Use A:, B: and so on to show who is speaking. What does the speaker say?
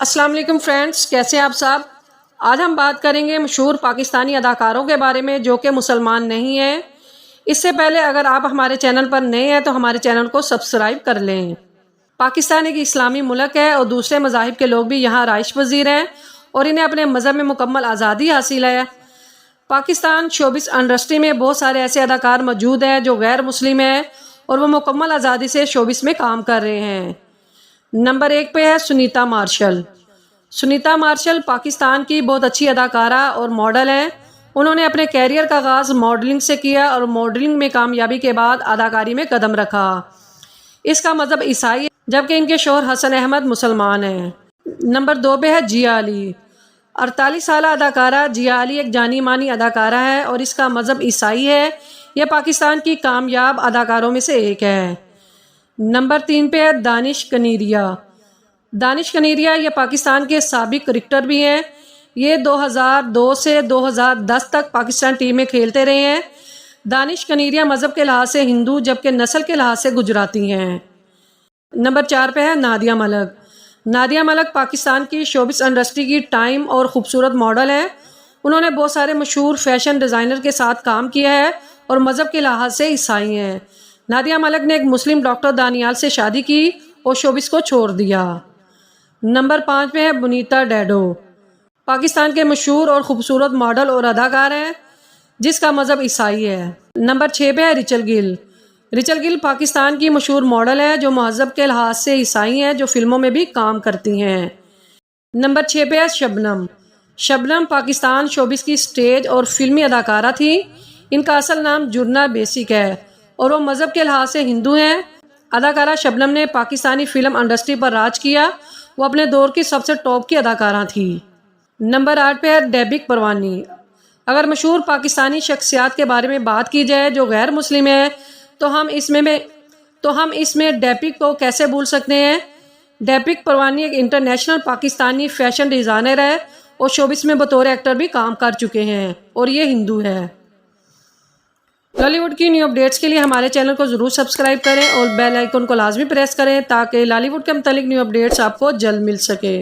A: السلام علیکم فرینڈز، کیسے ہیں آپ سب؟ آج ہم بات کریں گے مشہور پاکستانی اداکاروں کے بارے میں جو کہ مسلمان نہیں ہیں۔ اس سے پہلے اگر آپ ہمارے چینل پر نئے ہیں تو ہمارے چینل کو سبسکرائب کر لیں۔ پاکستان ایک اسلامی ملک ہے اور دوسرے مذاہب کے لوگ بھی یہاں رہائش پذیر ہیں اور انہیں اپنے مذہب میں مکمل آزادی حاصل ہے۔ پاکستان شوبز انڈسٹری میں بہت سارے ایسے اداکار موجود ہیں جو غیر مسلم ہیں اور وہ مکمل آزادی سے شوبز میں کام کر رہے ہیں۔ نمبر 1 پہ ہے سنیتا مارشل۔ سنیتا مارشل پاکستان کی بہت اچھی اداکارہ اور ماڈل ہیں۔ انہوں نے اپنے کیریئر کا آغاز ماڈلنگ سے کیا اور ماڈلنگ میں کامیابی کے بعد اداکاری میں قدم رکھا۔ اس کا مذہب عیسائی ہے جبکہ ان کے شوہر حسن احمد مسلمان ہیں۔ نمبر 2 پہ ہے جیا علی۔ 48 سالہ اداکارہ جیا علی ایک جانی مانی اداکارہ ہے اور اس کا مذہب عیسائی ہے۔ یہ پاکستان کی کامیاب اداکاروں میں سے ایک ہے۔ نمبر 3 پہ ہے دانش کنیریا۔ دانش کنیریا یہ پاکستان کے سابق کرکٹر بھی ہیں۔ یہ 2002 سے 2010 تک پاکستان ٹیم میں کھیلتے رہے ہیں۔ دانش کنیریا مذہب کے لحاظ سے ہندو جبکہ نسل کے لحاظ سے گجراتی ہیں۔ نمبر 4 پہ ہے نادیہ ملک۔ نادیہ ملک پاکستان کی شوبز انڈسٹری کی ٹائم اور خوبصورت ماڈل ہے۔ انہوں نے بہت سارے مشہور فیشن ڈیزائنر کے ساتھ کام کیا ہے اور مذہب کے لحاظ سے عیسائی ہیں۔ نادیہ ملک نے ایک مسلم ڈاکٹر دانیال سے شادی کی اور شوبز کو چھوڑ دیا۔ نمبر 5 پہ ہے بنیتا ڈیڈو۔ پاکستان کے مشہور اور خوبصورت ماڈل اور اداکار ہیں جس کا مذہب عیسائی ہے۔ نمبر 6 پہ ہے ریچل گل۔ ریچل گل پاکستان کی مشہور ماڈل ہے جو مذہب کے لحاظ سے عیسائی ہیں، جو فلموں میں بھی کام کرتی ہیں۔ نمبر 6 پہ ہے شبنم۔ شبنم پاکستان شوبز کی سٹیج اور فلمی اداکارہ تھی۔ ان کا اصل نام جرنا بیسک ہے اور وہ مذہب کے لحاظ سے ہندو ہیں۔ اداکارہ شبنم نے پاکستانی فلم انڈسٹری پر راج کیا۔ وہ اپنے دور کی سب سے ٹاپ کی اداکارہ تھی۔ نمبر 8 پہ ہے ڈیبک پروانی۔ اگر مشہور پاکستانی شخصیات کے بارے میں بات کی جائے جو غیر مسلم ہے تو ہم اس میں ڈیبک کو کیسے بھول سکتے ہیں۔ ڈیبک پروانی ایک انٹرنیشنل پاکستانی فیشن ڈیزائنر ہے اور شوبز میں بطور ایکٹر بھی کام کر چکے ہیں اور یہ ہندو ہے۔ لالی ووڈ کی نیو اپڈیٹس کے لیے ہمارے چینل کو ضرور سبسکرائب کریں اور بیل آئیکن کو لازمی پریس کریں تاکہ لالی ووڈ کے متعلق نیو اپڈیٹس آپ کو جلد مل سکے۔